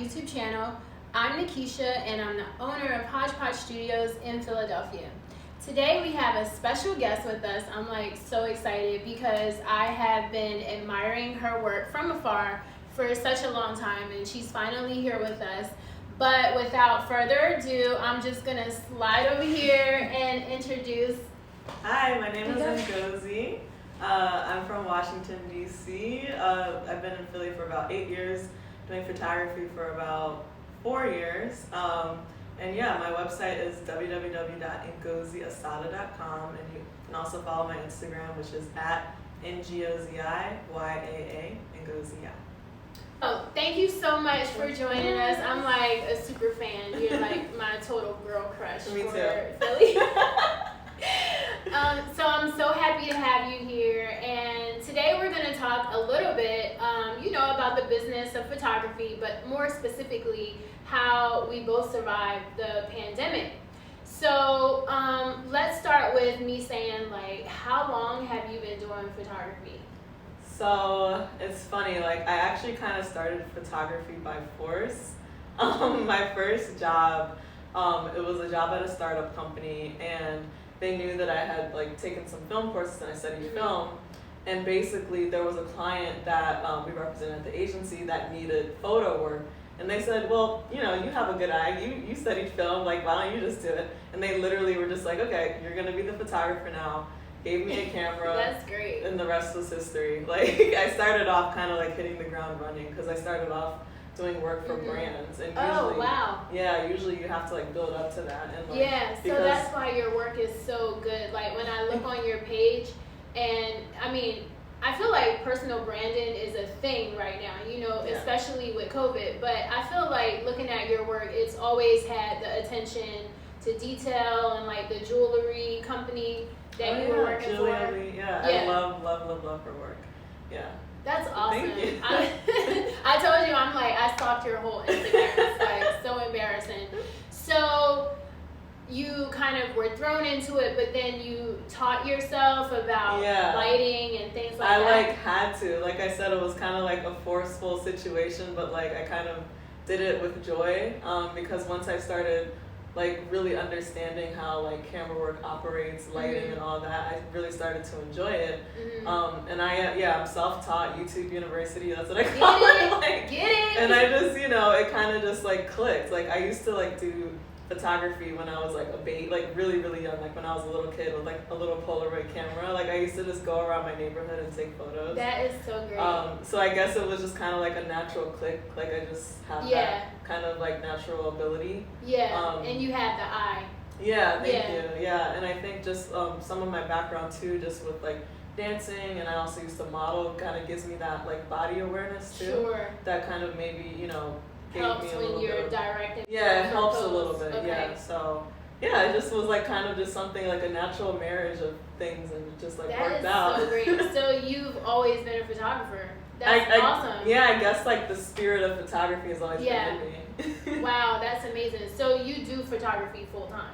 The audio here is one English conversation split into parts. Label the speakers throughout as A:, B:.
A: YouTube channel. I'm Nakisha and I'm the owner of Hodgepodge Studios in Philadelphia. Today we have a special guest with us. I'm so excited because I have been admiring her work from afar for such a long time, and she's finally here with us. But without further ado, I'm just gonna slide over here and introduce.
B: Hi, my name is Ngozi. I'm from Washington, D.C. I've been in Philly for about 8 years, doing photography for about 4 years. And yeah, my website is www.ngoziassata.com, and you can also follow my Instagram, which is @NGOZIYAA, Ngozi.
A: Oh, thank you so much for joining us. I'm a super fan. You're my total girl crush
B: Me
A: for
B: too.
A: Philly. So I'm so happy to have you here, and today we're going to talk a little bit, about the business of photography, but more specifically, how we both survived the pandemic. So let's start with me saying, how long have you been doing photography?
B: So it's funny, I actually kind of started photography by force. My first job, it was a job at a startup company, and they knew that I had taken some film courses and I studied film. And basically there was a client that we represented at the agency that needed photo work. And they said, well, you have a good eye, you studied film, why don't you just do it? And they literally were just okay, you're gonna be the photographer now. Gave me a camera.
A: That's great.
B: And the rest was history. I started off kind of hitting the ground running, because I started off doing work for brands, and usually you have to build up to that, and
A: so that's why your work is so good. When I look on your page, and I feel like personal branding is a thing right now, especially with COVID, but I feel looking at your work, it's always had the attention to detail, and the jewelry company that you were working for.
B: I love her work. Yeah.
A: That's awesome.
B: Thank you.
A: I told you, I stalked your whole Instagram. It's so embarrassing. So you kind of were thrown into it, but then you taught yourself about lighting and things like that.
B: I had to. I said, it was kind of a forceful situation, but I kind of did it with joy, because once I started really understanding how camera work operates, lighting and all that, I really started to enjoy it. And I'm self-taught, YouTube University, that's what I call it.
A: Get it.
B: And I just, it kind of just clicked. I used to do photography when I was a baby, really, really young, when I was a little kid with a little Polaroid camera. I used to just go around my neighborhood and take photos.
A: That is so great.
B: So I guess it was just kind of a natural click. I just have that kind of natural ability.
A: And you have the eye.
B: Yeah, thank you. Yeah, and I think just some of my background too, just with dancing, and I also used to model, kind of gives me that body awareness too.
A: Sure.
B: That kind of maybe
A: helps when you're directing.
B: Yeah, it helps a little bit.
A: Okay.
B: Yeah, so it just was kind of just something a natural marriage of things, and it just worked out.
A: That is so great. So you've always been a photographer. That's awesome.
B: Yeah, I guess the spirit of photography has always been in me.
A: Wow, that's amazing. So you do photography full time?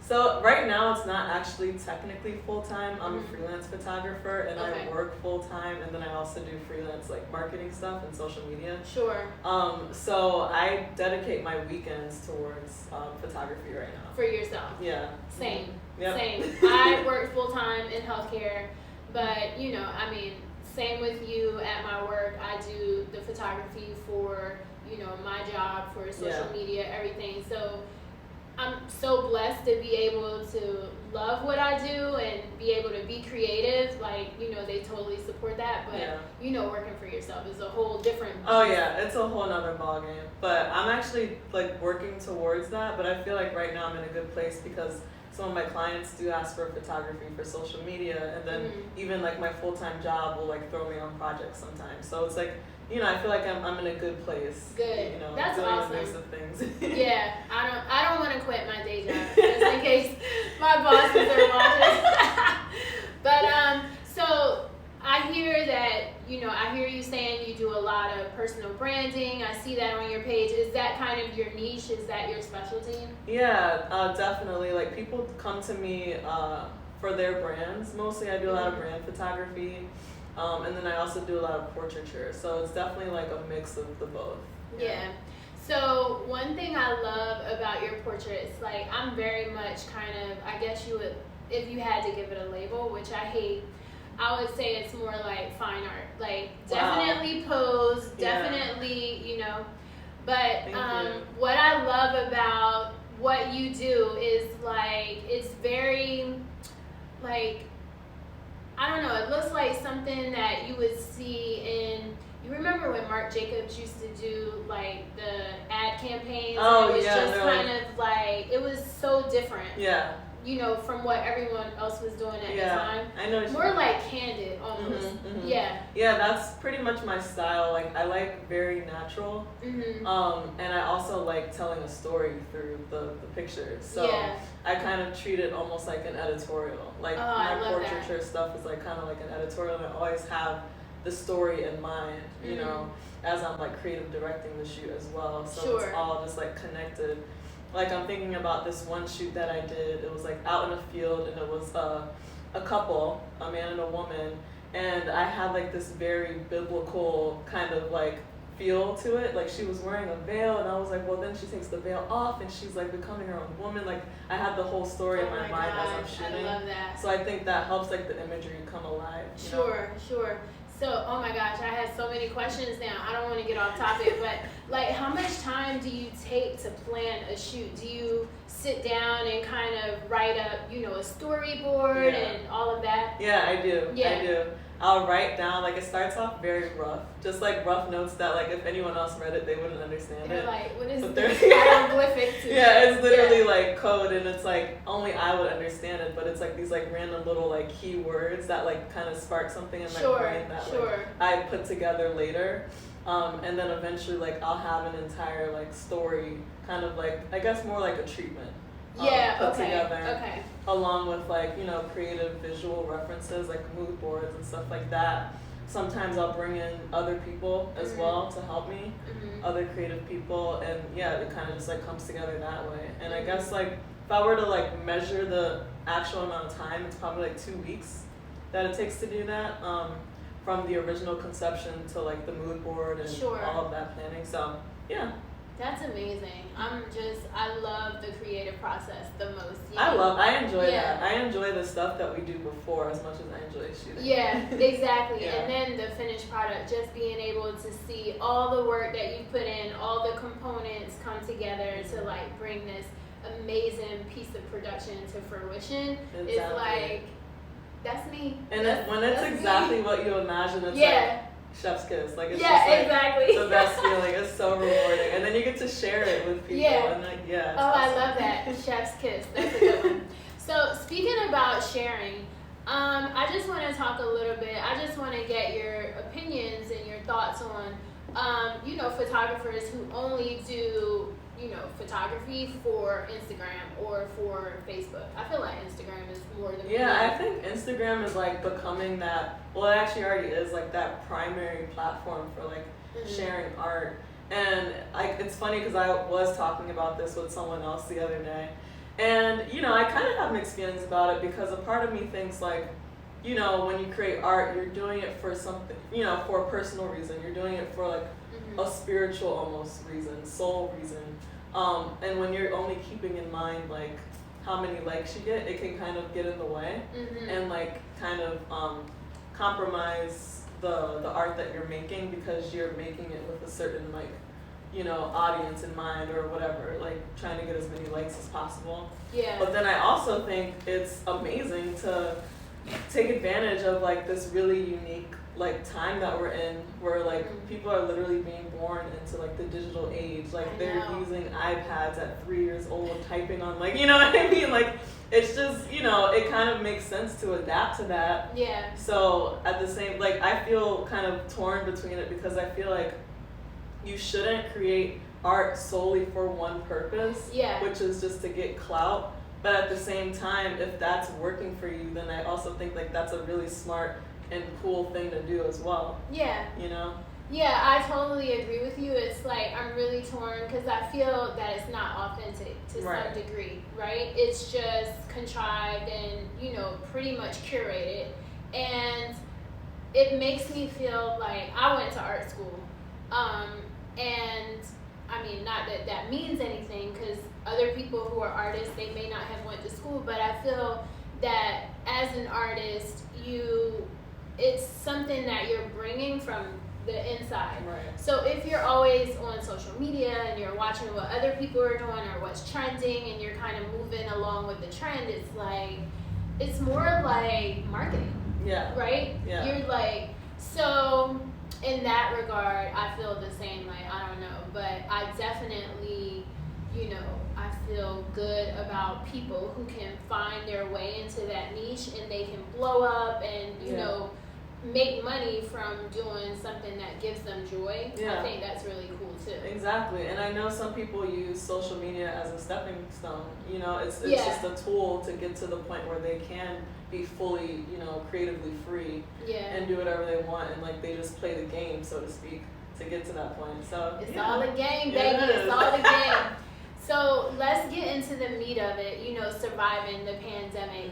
B: So right now it's not actually technically full-time. I'm a freelance photographer, and I work full-time, and then I also do freelance marketing stuff and social media.
A: Sure.
B: So I dedicate my weekends towards photography right now.
A: For yourself?
B: Yeah.
A: Same.
B: Yep.
A: Same. I work full-time in healthcare, but same with you at my work. I do the photography for, my job, for social media, everything. So I'm so blessed to be able to love what I do and be able to be creative. They totally support that, but working for yourself is a whole different.
B: Oh yeah, it's a whole nother ballgame. But I'm actually working towards that. But I feel right now I'm in a good place, because some of my clients do ask for photography for social media, and then even my full-time job will throw me on projects sometimes. So it's I feel I'm in a good place.
A: Good. That's
B: doing
A: awesome.
B: A mix of things.
A: Yeah, I don't want to quit my day job, just in case my bosses are watching. But so I hear that I hear you saying you do a lot of personal branding. I see that on your page. Is that kind of your niche? Is that your specialty?
B: Yeah, definitely. People come to me for their brands. Mostly I do a lot of brand photography. And then I also do a lot of portraiture. So it's definitely a mix of the both.
A: Yeah. So one thing I love about your portraits, like I'm very much kind of, I guess you would, if you had to give it a label, which I hate, I would say it's more like fine art. Like definitely pose, definitely, you know. But what I love about what you do is like, it's very, like, I don't know, it looks like something that you would see in, you remember when Marc Jacobs used to do like the ad campaigns?
B: Oh,
A: and it was
B: yeah,
A: just kind of like, it was so different.
B: Yeah.
A: You know, from what everyone else was doing at the time.
B: I know.
A: More like candid almost. Yeah.
B: Yeah, that's pretty much my style. Like I like very natural. And I also like telling a story through the pictures. So I kind of treat it almost like an editorial. Like my portraiture stuff is like kind of like an editorial, and I always have the story in mind, you know, as I'm like creative directing the shoot as well. So it's all just like connected. Like I'm thinking about this one shoot that I did. It was like out in a field, and it was a couple, a man and a woman, and I had like this very biblical kind of like feel to it. Like she was wearing a veil, and I was like, well, then she takes the veil off, and she's like becoming her own woman. Like I had the whole story in my mind as I'm shooting.
A: I love that.
B: So I think that helps like the imagery come alive.
A: Sure. So, oh my gosh, I had so many questions now. I don't want to get off topic, but like, how much time do you take to plan a shoot? Do you sit down and kind of write up, you know, a storyboard and all of that?
B: Yeah, I do. I do. I'll write down, like it starts off very rough, just like rough notes that like if anyone else read it, they wouldn't understand
A: They're
B: it.
A: like, what is this hieroglyphic to
B: it's literally like code, and it's like only I would understand it, but it's like these like random little like key words that like kind of spark something in my brain that like I put together later. And then eventually like I'll have an entire like story, kind of like, I guess more like a treatment. Put together. Along with like, you know, creative visual references like mood boards and stuff like that. Sometimes I'll bring in other people as well to help me, other creative people, and it kind of just like comes together that way. And I guess like if I were to like measure the actual amount of time, it's probably like 2 weeks that it takes to do that, from the original conception to like the mood board and all of that planning. So
A: That's amazing. I love the creative process the most.
B: I enjoy that. I enjoy the stuff that we do before as much as I enjoy shooting.
A: Yeah, exactly. And then the finished product, just being able to see all the work that you put in, all the components come together to like bring this amazing piece of production to fruition. It's like, that's me.
B: And when it's exactly what you imagine, it's like chef's kiss. Like it's just like the best feeling. It's so rewarding, and then you get to share it with people. And like
A: it's awesome. I love that chef's kiss. That's a good one. So speaking about sharing, I just want to talk a little bit. I just want to get your opinions and your thoughts on, you know, photographers who only do, you know, photography for Instagram or for Facebook. I feel like Instagram is more than
B: I think Instagram is like becoming that, well, it actually already is like that primary platform for like sharing art. And it's funny because I was talking about this with someone else the other day, and you know, I kind of have mixed feelings about it, because a part of me thinks like, you know, when you create art, you're doing it for something, you know, for a personal reason. You're doing it for like a spiritual almost reason, soul reason. And when you're only keeping in mind like how many likes you get, it can kind of get in the way and like kind of compromise the art that you're making, because you're making it with a certain like, you know, audience in mind or whatever, like trying to get as many likes as possible. But then I also think it's amazing to take advantage of like this really unique like time that we're in, where like people are literally being born into like the digital age. Like they're using iPads at 3 years old, typing on like, you know what I mean? Like it's just, you know, it kind of makes sense to adapt to that. So at the same, like I feel kind of torn between it, because I feel like you shouldn't create art solely for one purpose, which is just to get clout. But at the same time, if that's working for you, then I also think like that's a really smart and cool thing to do as well. You know?
A: Yeah, I totally agree with you. It's like I'm really torn, because I feel that it's not authentic to some degree, right? It's just contrived and, you know, pretty much curated. And it makes me feel like I went to art school. And I mean, not that that means anything, because other people who are artists, they may not have went to school, but I feel that as an artist, it's something that you're bringing from the inside.
B: Right.
A: So if you're always on social media and you're watching what other people are doing or what's trending and you're kind of moving along with the trend, it's more like marketing.
B: Yeah.
A: Right?
B: Yeah.
A: You're like, so in that regard, I feel the same. Like, I don't know, but I definitely, I feel good about people who can find their way into that niche and they can blow up and, make money from doing something that gives them joy.
B: Yeah.
A: I think that's really cool too.
B: Exactly. And I know some people use social media as a stepping stone. It's
A: Yeah.
B: just a tool to get to the point where they can be fully, creatively free and do whatever they want, and like they just play the game, so to speak, to get to that point. So
A: it's all a game, baby.
B: Yeah,
A: it's all a game. So let's get into the meat of it, surviving the pandemic.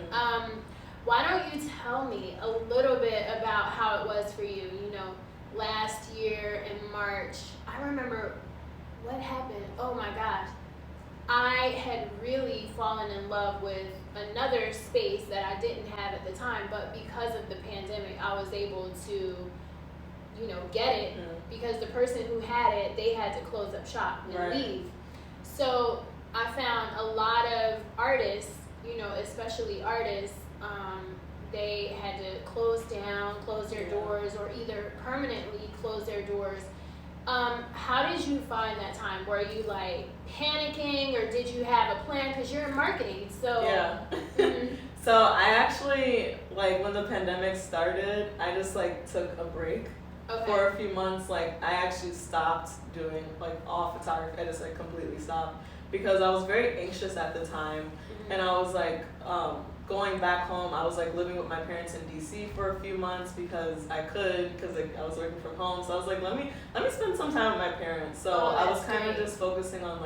A: Why don't you tell me a little bit about how it was for you? Last year in March, I remember what happened. Oh my gosh. I had really fallen in love with another space that I didn't have at the time, but because of the pandemic, I was able to, get it because the person who had it, they had to close up shop and leave. So I found a lot of artists, especially artists, they had to close their doors, or either permanently close their doors. How did you find that time? Were you like panicking, or did you have a plan? Because you're in marketing, so.
B: Yeah. So I actually, when the pandemic started, I just took a break for a few months. I actually stopped doing all photography. I just completely stopped because I was very anxious at the time, and I was going back home. I was living with my parents in DC for a few months because I could, because I was working from home. So I was let me spend some time with my parents. So I was kind of just focusing on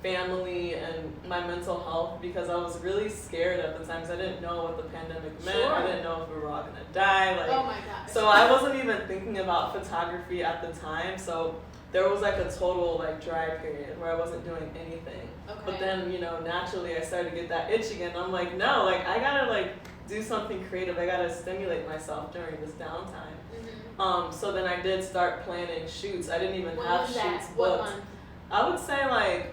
B: family and my mental health, because I was really scared at the time because I didn't know what the pandemic meant.
A: Sure.
B: I didn't know if we were all gonna die.
A: Oh my gosh.
B: So I wasn't even thinking about photography at the time. So there was a total dry period where I wasn't doing anything.
A: Okay.
B: But then, naturally I started to get that itch again. I'm no, I gotta do something creative. I gotta stimulate myself during this downtime. So then I did start planning shoots. I didn't even have shoots booked.
A: What month?
B: I would say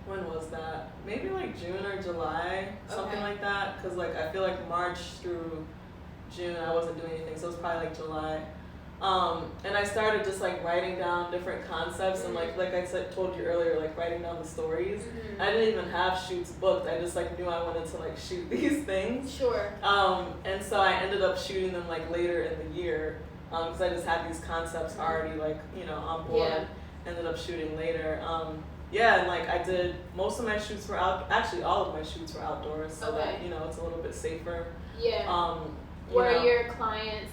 B: when was that? Maybe June or July, something like that. Cause I feel March through June I wasn't doing anything, so it was probably July. And I started just writing down different concepts and like I said, told you earlier, writing down the stories. I didn't even have shoots booked. I just knew I wanted to shoot these things.
A: Sure.
B: And so I ended up shooting them later in the year, because I just had these concepts already on board.
A: Yeah.
B: Ended up shooting later. And I did most of my shoots were actually all of my shoots were outdoors, so that it's a little bit safer.
A: Yeah. Were your clients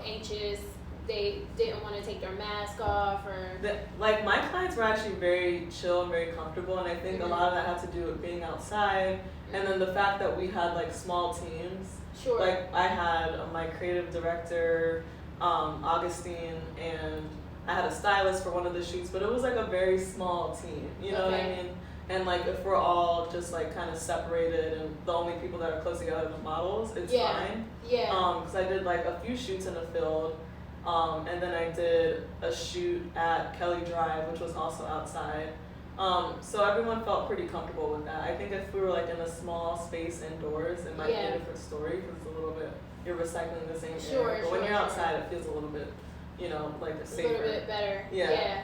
A: anxious? They didn't want to take their mask off, or
B: my clients were actually very chill and very comfortable, and I think a lot of that had to do with being outside, and then the fact that we had small teams.
A: Sure.
B: I had my creative director, Augustine, and I had a stylist for one of the shoots, but it was a very small team. You know what I mean? And if we're all just kind of separated and the only people that are close together are the models, it's fine.
A: Yeah.
B: Because I did a few shoots in the field, and then I did a shoot at Kelly Drive, which was also outside. So everyone felt pretty comfortable with that. I think if we were in a small space indoors, it might be a different story because it's a little bit, you're recycling the same air. But when you're outside, it feels a little bit, safer.
A: A little bit better. Yeah.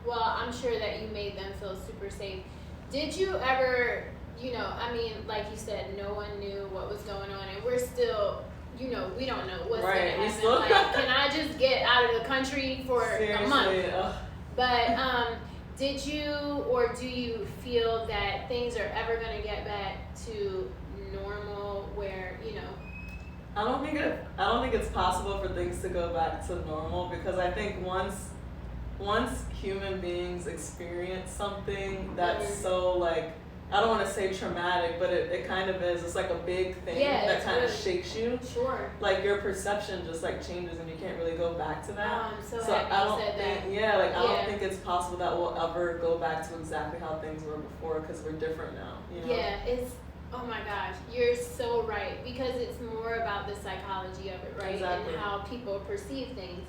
A: Well, I'm sure that you made them feel super safe. Did you ever, like you said, no one knew what was going on, and we're still, we don't know what's going to happen. Can I just get out of the country for a month? But did you, or do you feel that things are ever going to get back to normal, where
B: I don't think it's possible for things to go back to normal, because I think once human beings experience something that's so I don't want to say traumatic, but it kind of is. It's like a big thing that kind of shakes you.
A: Sure.
B: Like your perception just like changes and you can't really go back to that.
A: I'm so happy you said that.
B: I don't think it's possible that we'll ever go back to exactly how things were before because we're different now. You know?
A: Yeah, oh my gosh, you're so right, because it's more about the psychology of it, right?
B: Exactly.
A: And how people perceive things.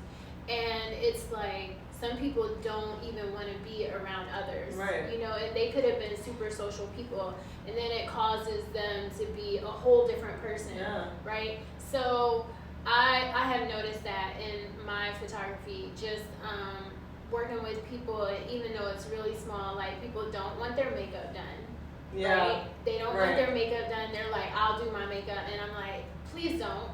A: And it's like, some people don't even want to be around others,
B: right?
A: You know, and they could have been super social people, and then it causes them to be a whole different person, right? So I have noticed that in my photography, just working with people, even though it's really small, like people don't want their makeup done, right? They don't want their makeup done. They're like, I'll do my makeup, and I'm like, please don't.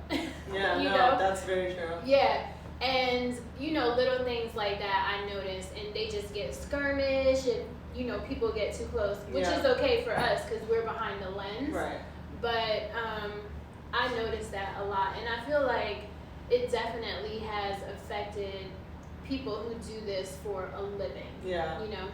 B: Yeah,
A: you know?
B: That's very true.
A: Yeah. And, you know, little things like that I notice, and they just get skirmish, and, you know, people get too close, which is okay for us because we're behind the lens.
B: Right.
A: But I noticed that a lot, and I feel like it definitely has affected people who do this for a living. Yeah. You know?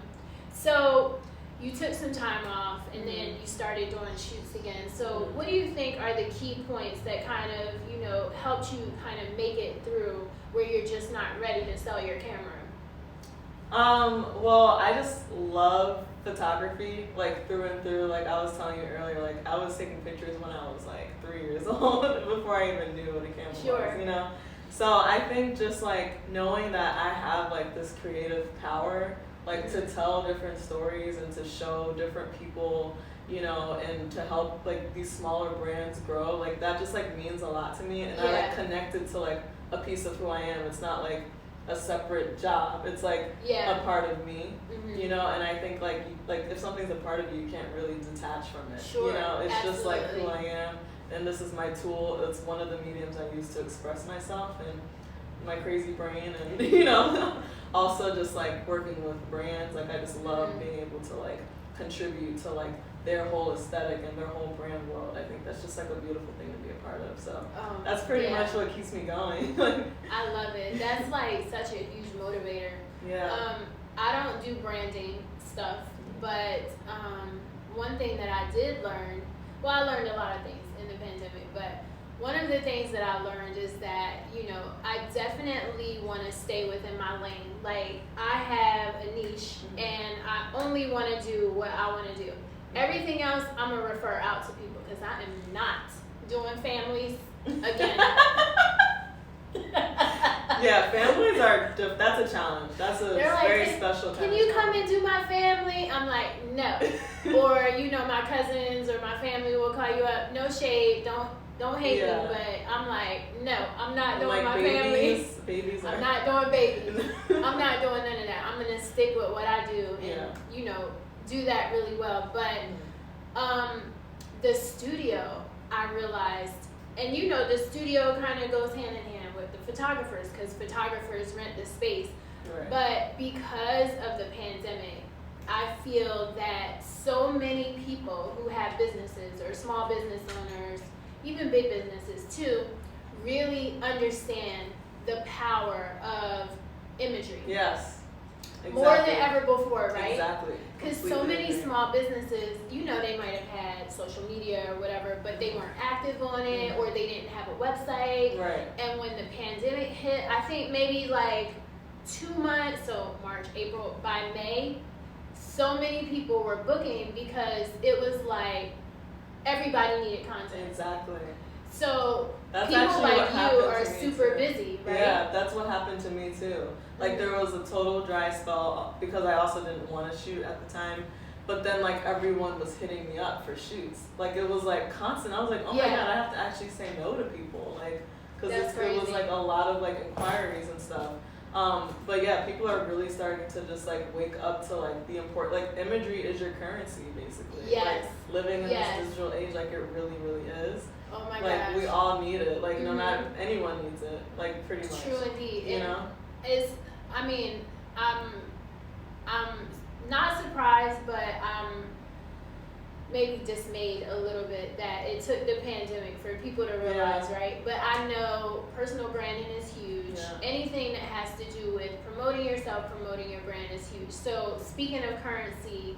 A: So you took some time off, and then you started doing shoots again. So what do you think are the key points that kind of, you know, helped you kind of make it through where you're just not ready to sell your camera?
B: Well, I just love photography, like through and through. Like I was telling you earlier, like I was taking pictures when I was like 3 years old before I even knew what a camera was, you know? So I think just like knowing that I have like this creative power, like to tell different stories and to show different people, you know, and to help like these smaller brands grow, like that just like means a lot to me, and I like connected to like a piece of who I am. It's not like a separate job. It's like a part of me, you know. And I think like if something's a part of you, you can't really detach from it.
A: Sure,
B: you know, it's
A: absolutely.
B: just like who I am, and this is my tool. It's one of the mediums I use to express myself and my crazy brain, and you know, also just like working with brands. Like I just love being able to like contribute to like their whole aesthetic and their whole brand world. I think that's just like a beautiful thing to be a part of. So that's pretty much what keeps me going.
A: I love it. That's like such a huge motivator.
B: Yeah.
A: I don't do branding stuff, but one thing that I did learn, well, I learned a lot of things in the pandemic, but one of the things that I learned is that, you know, I definitely want to stay within my lane. Like, I have a niche, and I only want to do what I want to do. Everything else, I'm going to refer out to people, because I am not doing families again.
B: Yeah, families are, that's a challenge. That's a very special
A: Can you come and do my family? I'm like, no. Or, you know, my cousins or my family will call you up. No shade, don't hate me, but I'm like, no, I'm not doing
B: like
A: my
B: family.
A: I'm not doing babies. I'm not doing none of that. I'm going to stick with what I do and, you know, do that really well. But the studio, I realized, and you know, the studio kind of goes hand in hand with the photographers, because photographers rent the space. Right. But because of the pandemic, I feel that so many people who have businesses or small business owners, even big businesses too, really understand the power of imagery.
B: Yes. Exactly.
A: More than ever before, right?
B: Exactly.
A: Because so many small businesses, you know, they might have had social media or whatever, but they weren't active on it, or they didn't have a website.
B: Right.
A: And when the pandemic hit, I think maybe like 2 months, so March, April, by May, so many people were booking because it was like everybody needed content.
B: Exactly.
A: So
B: that's
A: people like you are super busy, right?
B: Yeah, that's what happened to me too. Like there was a total dry spell because I also didn't want to shoot at the time. But then like everyone was hitting me up for shoots. Like it was like constant. I was like, oh my God, I have to actually say no to people. Like, because it was like a lot of like inquiries and stuff. But yeah, people are really starting to just like wake up to like the important, like imagery is your currency basically.
A: Yes.
B: Like living in this digital age, like it really, really is.
A: Oh my
B: like
A: gosh.
B: We all need it. Like no matter, anyone needs it. Like pretty much.
A: True indeed.
B: You know?
A: I mean, I'm not surprised, but I'm maybe dismayed a little bit that it took the pandemic for people to realize, right? But I know personal branding is huge. Yeah. Anything that has to do with promoting yourself, promoting your brand is huge. So speaking of currency,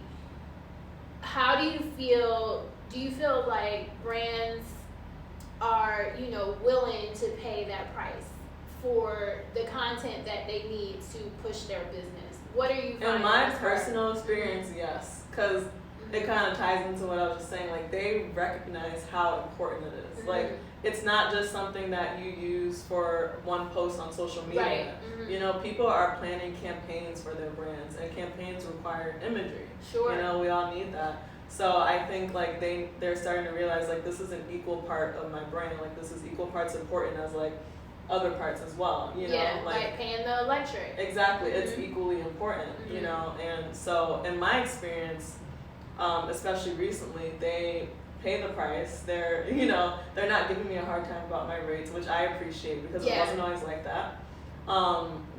A: how do you feel? Do you feel like brands are, you know, willing to pay that price for the content that they need to push their business? What are you finding?
B: In my personal experience, yes, because it kind of ties into what I was just saying. Like, they recognize how important it is. Like, it's not just something that you use for one post on social media.
A: Right.
B: You know, people are planning campaigns for their brands, and campaigns require imagery.
A: Sure.
B: You know, we all need that. So I think like they're starting to realize like this is an equal part of my brand. Like, this is equal parts important as like other parts as well. You know,
A: yeah, like paying the electric.
B: Exactly, it's equally important. You know, and so in my experience, especially recently, they pay the price. They're, you know, they're not giving me a hard time about my rates, which I appreciate, because it wasn't always like that.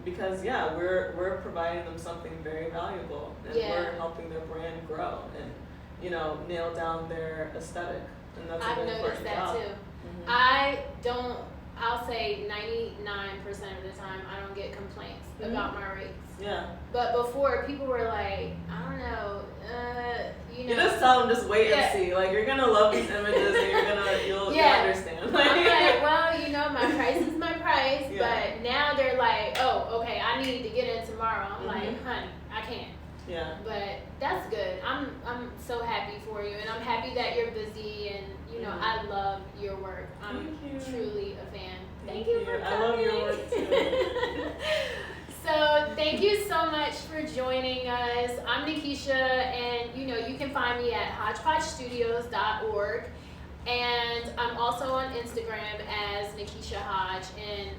B: Because yeah, we're providing them something very valuable, and we're helping their brand grow and, you know, nail down their aesthetic. And that's
A: I've
B: a very
A: noticed
B: important
A: that
B: job.
A: too. I'll say 99% of the time I don't get complaints about my rates.
B: Yeah.
A: But before, people were like, I don't know, you know.
B: You just tell them, just wait and see. Like, you're gonna love these images, and you'll understand.
A: I'm like, well, you know, my price is my price. But now they're like, oh, okay, I need to get in tomorrow. I'm like, honey, I can't.
B: Yeah.
A: But that's good. I'm so happy for you, and I'm happy that you're busy, and you know, I love your work. I'm truly a fan. Thank you for coming.
B: I love your work too.
A: So thank you so much for joining us. I'm Nakisha, and you know, you can find me at hodgepodgestudios.org, and I'm also on Instagram as Nakisha Hodge, and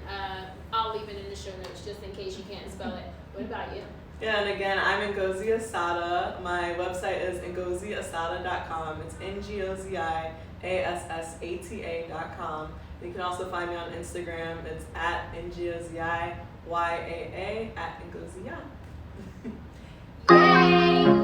A: I'll leave it in the show notes just in case you can't spell it. What about you?
B: Yeah, and again, I'm Ngozi ASSATA. My website is ngoziassata.com. It's NGOZIASSATA.com. You can also find me on Instagram. It's at NGOZIYAA at Ngozia.
A: Yay!